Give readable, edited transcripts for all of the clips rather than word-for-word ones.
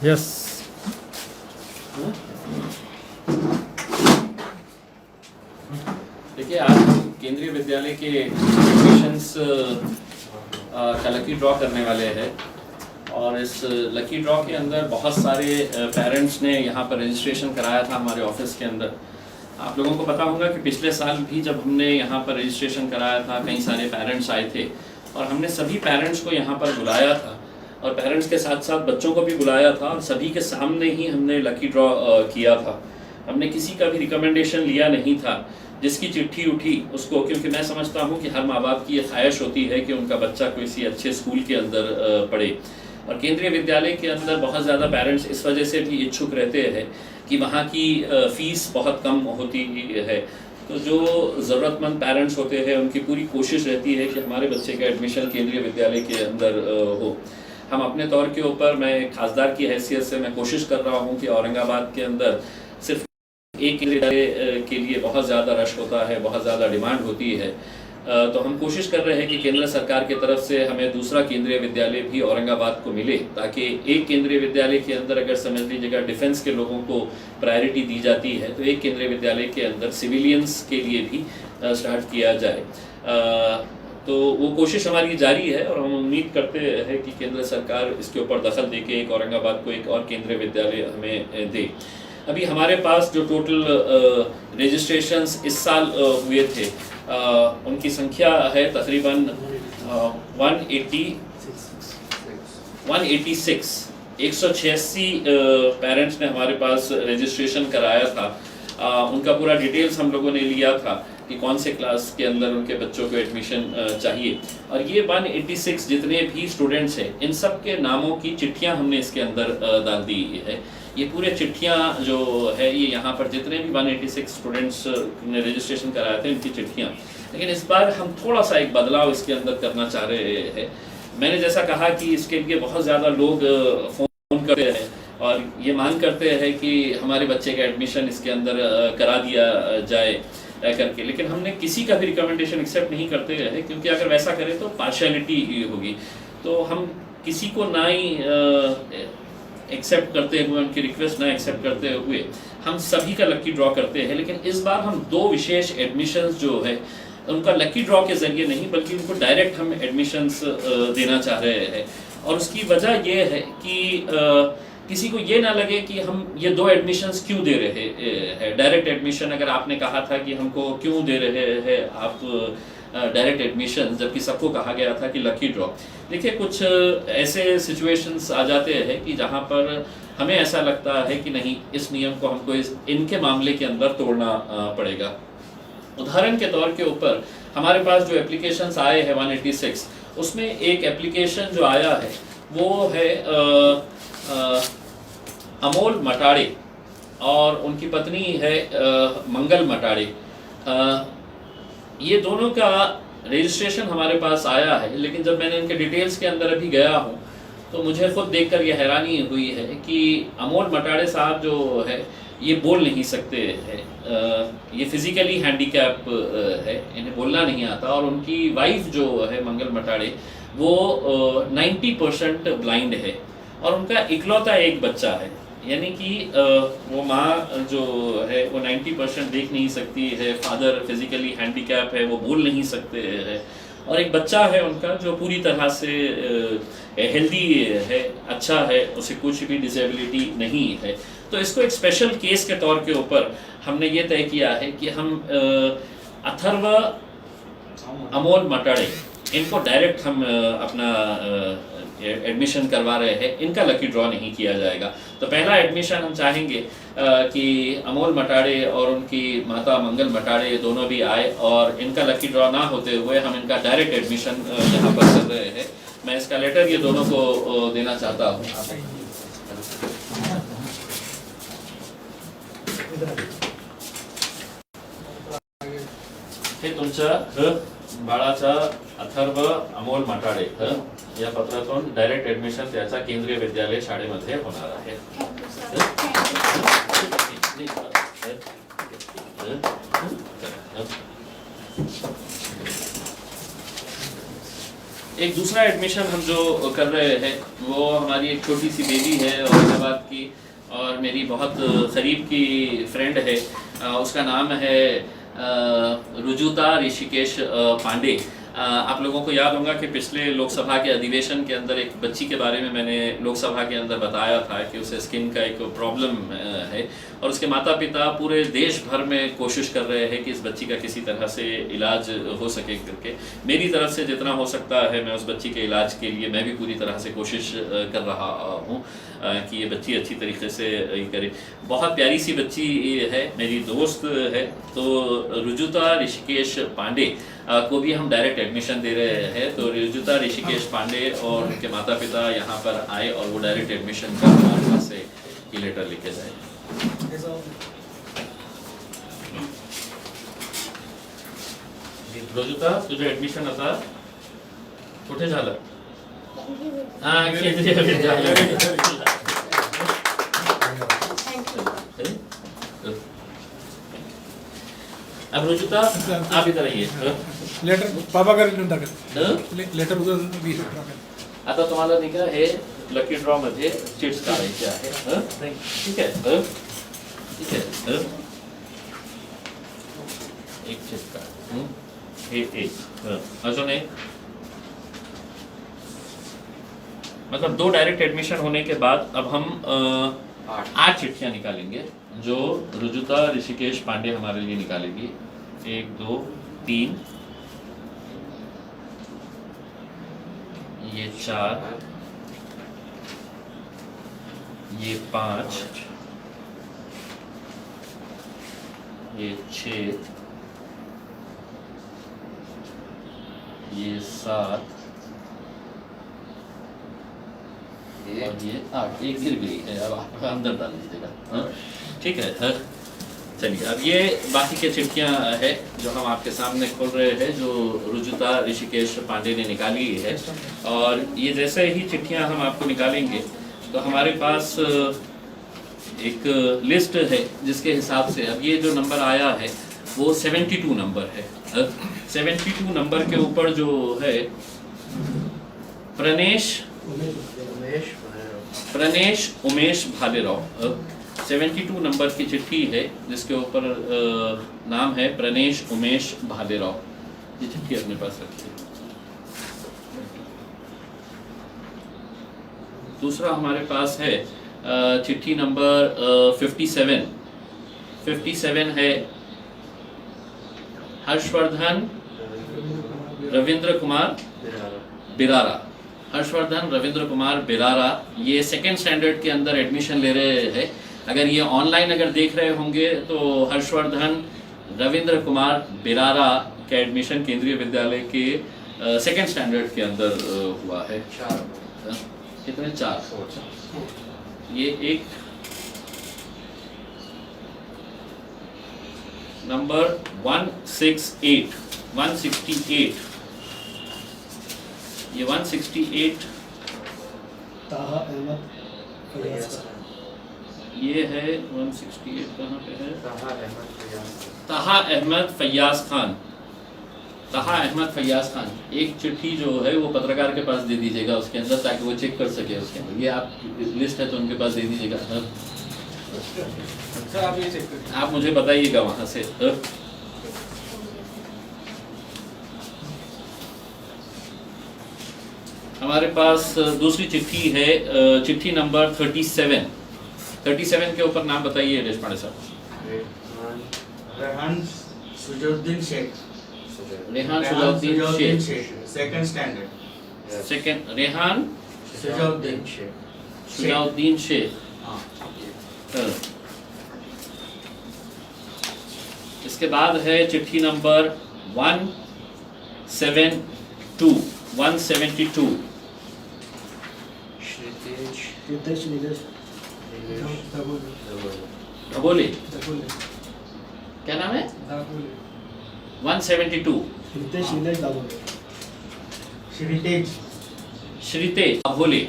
Yes. देखिए, आज हम केंद्रीय विद्यालय के एडमिशंस का लकी ड्रॉ करने वाले हैं और इस लकी ड्रॉ के अंदर बहुत सारे पेरेंट्स ने यहाँ पर रजिस्ट्रेशन कराया था हमारे ऑफिस के अंदर। आप लोगों को पता होगा कि पिछले साल भी जब हमने यहाँ पर रजिस्ट्रेशन कराया था, कई सारे पेरेंट्स आए थे और हमने सभी पेरेंट्स को यहाँ पर बुलाया था और पेरेंट्स के साथ साथ बच्चों को भी बुलाया था और सभी के सामने ही हमने लकी ड्रॉ किया था। हमने किसी का भी रिकमेंडेशन लिया नहीं था। जिसकी चिट्ठी उठी उसको, क्योंकि मैं समझता हूँ कि हर माँ बाप की ये ख्वाहिश होती है कि उनका बच्चा किसी अच्छे स्कूल के अंदर पढ़े और केंद्रीय विद्यालय के अंदर बहुत ज़्यादा पेरेंट्स इस वजह से भी इच्छुक रहते हैं कि वहाँ की फ़ीस बहुत कम होती है। तो जो ज़रूरतमंद पेरेंट्स होते हैं उनकी पूरी कोशिश रहती है कि हमारे बच्चे का एडमिशन केंद्रीय विद्यालय के अंदर हो। हम अपने तौर के ऊपर, मैं खासदार की हैसियत से मैं कोशिश कर रहा हूँ कि औरंगाबाद के अंदर सिर्फ एक विद्यालय के लिए बहुत ज़्यादा रश होता है, बहुत ज़्यादा डिमांड होती है। तो हम कोशिश कर रहे हैं कि केंद्र सरकार की तरफ से हमें दूसरा केंद्रीय विद्यालय भी औरंगाबाद को मिले, ताकि एक केंद्रीय विद्यालय के अंदर अगर समझ लीजिएगा डिफेंस के लोगों को प्रायोरिटी दी जाती है तो एक केंद्रीय विद्यालय के अंदर सिविलियंस के लिए भी स्टार्ट किया जाए। तो वो कोशिश हमारी जारी है और हम उम्मीद करते हैं कि केंद्र सरकार इसके ऊपर दखल दे के एक औरंगाबाद को एक और केंद्रीय विद्यालय हमें दे। अभी हमारे पास जो टोटल रजिस्ट्रेशंस इस साल हुए थे उनकी संख्या है तकरीबन 186 पेरेंट्स ने हमारे पास रजिस्ट्रेशन कराया था। उनका पूरा डिटेल्स हम लोगों ने लिया था कि कौन से क्लास के अंदर उनके बच्चों को एडमिशन चाहिए और ये 186 जितने भी स्टूडेंट्स हैं इन सब के नामों की चिट्ठियां हमने इसके अंदर डाल दी है। ये पूरे चिट्ठियां जो है ये यहाँ पर जितने भी 186 स्टूडेंट्स ने रजिस्ट्रेशन कराए थे इनकी चिट्ठियां, लेकिन इस बार हम थोड़ा सा एक बदलाव इसके अंदर करना चाह रहे हैं। मैंने जैसा कहा कि इसके लिए बहुत ज़्यादा लोग फ़ोन करते हैं और ये मांग करते हैं कि हमारे बच्चे का एडमिशन इसके अंदर करा दिया जाए करके, लेकिन हमने किसी का भी रिकमेंडेशन एक्सेप्ट नहीं करते हैं, क्योंकि अगर वैसा करें तो पार्शियलिटी होगी। तो हम किसी को ना ही एक्सेप्ट करते हुए, उनकी रिक्वेस्ट ना एक्सेप्ट करते हुए हम सभी का लकी ड्रॉ करते हैं। लेकिन इस बार हम 2 विशेष एडमिशन्स जो है उनका लकी ड्रॉ के जरिए नहीं बल्कि उनको डायरेक्ट हम एडमिशन्स देना चाह रहे हैं और उसकी वजह ये है कि किसी को ये ना लगे कि हम ये 2 एडमिशन्स क्यों दे रहे हैं। डायरेक्ट एडमिशन अगर आपने कहा था कि हमको क्यों दे रहे हैं आप डायरेक्ट एडमिशन, जबकि सबको कहा गया था कि लकी ड्रॉ। देखिए, कुछ ऐसे सिचुएशंस आ जाते हैं कि जहाँ पर हमें ऐसा लगता है कि नहीं, इस नियम को हमको इनके मामले के अंदर तोड़ना पड़ेगा। उदाहरण के तौर के ऊपर हमारे पास जो एप्लीकेशंस आए हैं 186, उसमें एक एप्लीकेशन जो आया है वो है अमोल मटाड़े और उनकी पत्नी है मंगल मटाड़े। ये दोनों का रजिस्ट्रेशन हमारे पास आया है, लेकिन जब मैंने इनके डिटेल्स के अंदर अभी गया हूँ तो मुझे खुद देखकर ये हैरानी हुई है कि अमोल मटाड़े साहब जो है ये बोल नहीं सकते हैं। ये फिजिकली हैंडीकैप है, इन्हें बोलना नहीं आता और उनकी वाइफ जो है मंगल मटाड़े वो 90% ब्लाइंड है और उनका इकलौता एक बच्चा है, यानी कि वो माँ जो है वो 90% देख नहीं सकती है, फादर फिजिकली हैंडीकैप है, वो बोल नहीं सकते हैं और एक बच्चा है उनका जो पूरी तरह से हेल्दी है, अच्छा है, उसे कुछ भी डिसेबिलिटी नहीं है। तो इसको एक स्पेशल केस के तौर के ऊपर हमने ये तय किया है कि हम अथर्व अमोल मटाड़े इनको डायरेक्ट हम अपना एडमिशन करवा रहे हैं, इनका लकी ड्रॉ नहीं किया जाएगा। तो पहला एडमिशन हम चाहेंगे कि अमोल मटाड़े और उनकी माता मंगल मटाड़े दोनों भी आए और इनका लकी ड्रॉ ना होते हुए हम इनका डायरेक्ट एडमिशन यहाँ पर कर रहे हैं। मैं इसका लेटर ये दोनों को देना चाहता हूँ। हे तुमच्या बाळाचा अथर्व अमोल मटाड़े या पत्रातून डायरेक्ट ऍडमिशन त्याचा केंद्रीय विद्यालय शाळेमध्ये होणार आहे। एक दूसरा एडमिशन हम जो कर रहे हैं वो हमारी एक छोटी सी बेबी है औरंगाबाद की, और मेरी बहुत करीब की फ्रेंड है। उसका नाम है रुजुता ऋषिकेश पांडे। आप लोगों को याद होगा कि पिछले लोकसभा के अधिवेशन के अंदर एक बच्ची के बारे में मैंने लोकसभा के अंदर बताया था कि उसे स्किन का एक प्रॉब्लम है, और उसके माता पिता पूरे देश भर में कोशिश कर रहे हैं कि इस बच्ची का किसी तरह से इलाज हो सके करके। मेरी तरफ से जितना हो सकता है मैं उस बच्ची के इलाज के लिए मैं भी पूरी तरह से कोशिश कर रहा हूँ कि ये बच्ची अच्छी तरीके से ये करे। बहुत प्यारी सी बच्ची है, मेरी दोस्त है। तो रुजुता ऋषिकेश पांडे को भी हम डायरेक्ट एडमिशन दे रहे हैं। तो रुजुता ऋषिकेश पांडे और उनके माता पिता यहाँ पर आए और वो डायरेक्ट एडमिशन का हमारे पास से ही लेटर लिखे जाए। रुजुता तुझे एडमिशन आता कुठे झालं? हाँ केंद्रीय विद्यालय। अब रुजुता आप इधर आइए। लेटर पापाकडे देऊन टाकेल लेटर उद्या आता तुम्हाला नाही का हे लकी ड्रॉ मध्ये चिट्स काढायचे आहे। ठीक आहे ठीक आहे। एक चिट काढ, हे एक अजून एक, मतलब 2 डायरेक्ट एडमिशन होने के बाद अब हम 8 चिट्ठियां निकालेंगे जो रुजुता ऋषिकेश पांडे हमारे लिए निकालेगी। 1 2 3, ये 4, ये 5, ये 6, ये 7 और ये 8। एक गिर गई है, अब आप अंदर डाल दीजिएगा। ठीक है चलिए, अब ये बाकी के चिट्ठियां है जो हम आपके सामने खोल रहे हैं जो रुजुता ऋषिकेश पांडे ने निकाली है। और ये जैसे ही चिट्ठियां हम आपको निकालेंगे तो हमारे पास एक लिस्ट है जिसके हिसाब से अब ये जो नंबर आया है वो 72 नंबर है। 72 नंबर के ऊपर जो है प्रणेश उमेश भालेराव 72 नंबर की चिट्ठी है जिसके ऊपर नाम है प्रणेश उमेश भालेराव। ये चिट्ठी अपने पास रखिए। दूसरा हमारे पास है चिट्ठी नंबर 57 है हर्षवर्धन रविंद्र कुमार बिरारा। हर्षवर्धन रविंद्र कुमार बिरारा ये 2nd स्टैंडर्ड के अंदर एडमिशन ले रहे हैं। अगर ये ऑनलाइन अगर देख रहे होंगे तो हर्षवर्धन रविंद्र कुमार बिरारा का एडमिशन केंद्रीय विद्यालय के 2nd स्टैंडर्ड के अंदर हुआ है। 4 कितने 4 ये एक नंबर 168 ये 168 ताहा अहमद फैयाज ये है 168 कहाँ पे है? ताहा अहमद फैयाज खान। ताहा अहमद फैयाज खान एक चिट्ठी जो है वो पत्रकार के पास दे दीजिएगा उसके अंदर ताकि वो चेक कर सके उसके अंदर। ये आप लिस्ट है तो उनके पास दे दीजिएगा। सर आप ये चेक करिए, आप मुझे बताइएगा वहाँ से। हमारे पास दूसरी चिट्ठी है चिट्ठी नंबर 37 के ऊपर नाम बताइए देशपांडे साहब। Rehan Sujauddin Shaikh. Rehan Sujauddin Shaikh 2nd standard. Second Rehan Sujauddin Shaikh. इसके बाद है चिट्ठी नंबर 172 रितेश नीलेश धबोले। क्या नाम है? 172 रितेश नीलेश दाभोले। श्रीतेज दाभोले।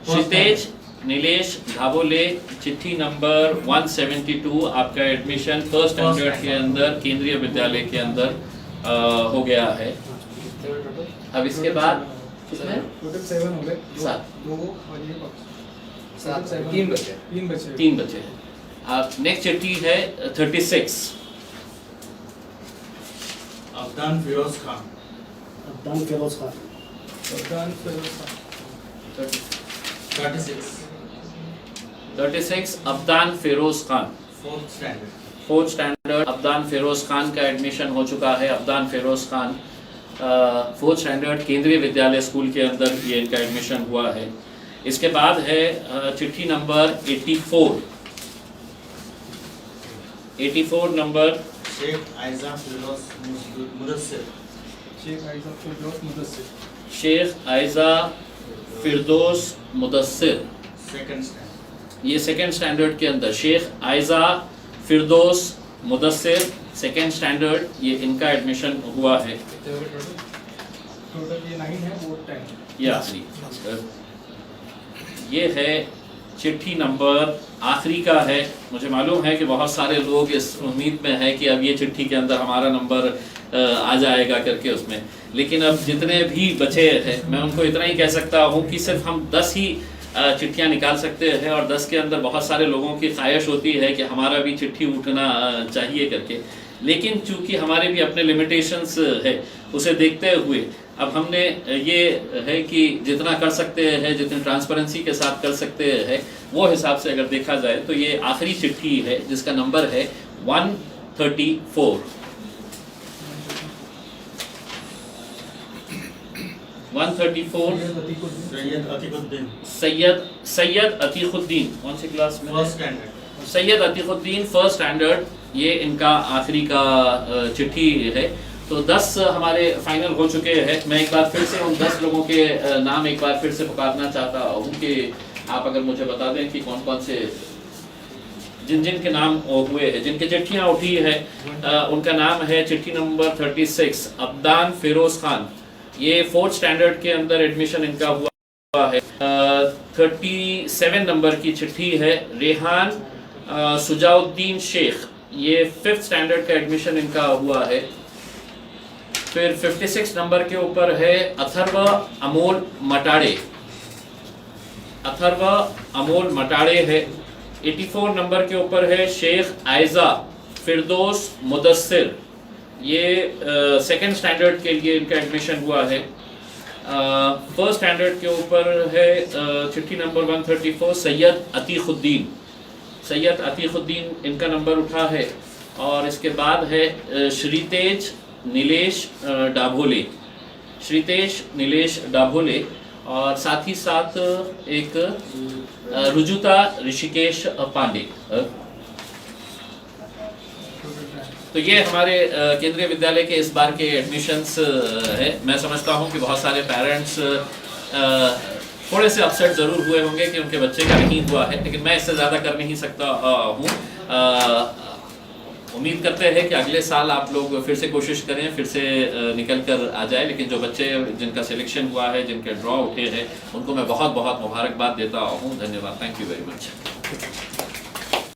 श्रीतेज नीलेश धाबोले चिट्ठी नंबर 172 आपका एडमिशन 1st स्टैंडर्ड के अंदर केंद्रीय विद्यालय के अंदर हो गया है। अब इसके बाद कितने टोटल 7 हो गए, 7 2 और ये बॉक्स 7 7 3 बचे 3 बचे। 3 बचे हैं। अब नेक्स्ट चिट्ठी है 36 Abdan Firoz Khan. Abdan Firoz Khan. Abdan Firoz Khan. 36 Abdan Firoz Khan, fourth standard. Fourth standard. Abdan Firoz Khan का एडमिशन हो चुका है। Abdan Firoz Khan fourth standard Kendriya Vidyalaya school के अंदर ये इनका एडमिशन हुआ है। इसके बाद है चिट्ठी नंबर 84 नंबर शेख आयजा फिरोज मुदस्सिर। शेख आइजा फिरदौस मुदस्सिर। शेख आयजा फिरदौस मुदस्सिर, सेकंड स्टैंडर्ड। ये सेकेंड स्टैंडर्ड के अंदर शेख आयजा फिरदौस मुदस्सिर सेकेंड स्टैंडर्ड, ये इनका एडमिशन हुआ है। टोटल ये 9 है, वो 10। ये आखिरी, ये है चिट्ठी नंबर आखिरी का है। मुझे मालूम है कि बहुत सारे लोग इस उम्मीद में है कि अब ये चिट्ठी के अंदर हमारा नंबर आ जाएगा करके उसमें, लेकिन अब जितने भी बचे हैं मैं उनको इतना ही कह सकता हूँ कि सिर्फ हम 10 ही चिट्ठियाँ निकाल सकते हैं, और 10 के अंदर बहुत सारे लोगों की ख्वाहिश होती है कि हमारा भी चिट्ठी उठना चाहिए करके, लेकिन चूंकि हमारे भी अपने लिमिटेशंस है, उसे देखते हुए अब हमने ये है कि जितना कर सकते हैं, जितनी ट्रांसपेरेंसी के साथ कर सकते हैं, वो हिसाब से अगर देखा जाए तो ये आखिरी चिट्ठी है जिसका नंबर है 134। 134 सैयद अतीकुद्दीन। सैयद अतीकुद्दीन, कौन सी क्लास में? First standard. Syed Atiquddin first standard, ये इनका आखिरी का चिट्ठी है। तो 10 हमारे फाइनल हो चुके हैं। मैं एक बार फिर से उन 10 लोगों के नाम एक बार फिर से पुकारना चाहता हूँ कि आप अगर मुझे बता दें कि कौन कौन से जिन जिन के नाम हुए हैं, जिनकी चिट्ठियाँ उठी है, उनका नाम है चिट्ठी नंबर 36 अब्दान फिरोज खान, ये फोर्थ स्टैंडर्ड के अंदर एडमिशन इनका हुआ है। 37 नंबर की चिट्ठी है रेहान सुजाउद्दीन शेख, ये 5th स्टैंडर्ड का एडमिशन इनका हुआ है। फिर 56 नंबर के ऊपर है अथर्व अमोल मटाड़े, अथर्व अमोल मटाड़े है। 84 नंबर के ऊपर है शेख आयजा फिरदौस मुदस्सिर, ये सेकेंड स्टैंडर्ड के लिए इनका एडमिशन हुआ है। फर्स्ट स्टैंडर्ड के ऊपर है चिट्ठी नंबर 134 सैयद अतीकुद्दीन, सैयद अतीकुद्दीन इनका नंबर उठा है। और इसके बाद है श्रीतेज नीलेश डाभोले, श्रीतेज नीलेश डाभोले, और साथ ही साथ एक रुजुता ऋषिकेश पांडे। तो ये हमारे केंद्रीय विद्यालय के इस बार के एडमिशन्स है। मैं समझता हूँ कि बहुत सारे पेरेंट्स थोड़े से अपसेट ज़रूर हुए होंगे कि उनके बच्चे का नहीं हुआ है, लेकिन मैं इससे ज़्यादा कर नहीं सकता हूँ। उम्मीद करते हैं कि अगले साल आप लोग फिर से कोशिश करें, फिर से निकल कर आ जाए। लेकिन जो बच्चे जिनका सिलेक्शन हुआ है, जिनके ड्रॉ उठे हैं, उनको मैं बहुत बहुत मुबारकबाद देता हूँ। धन्यवाद। Thank you very much.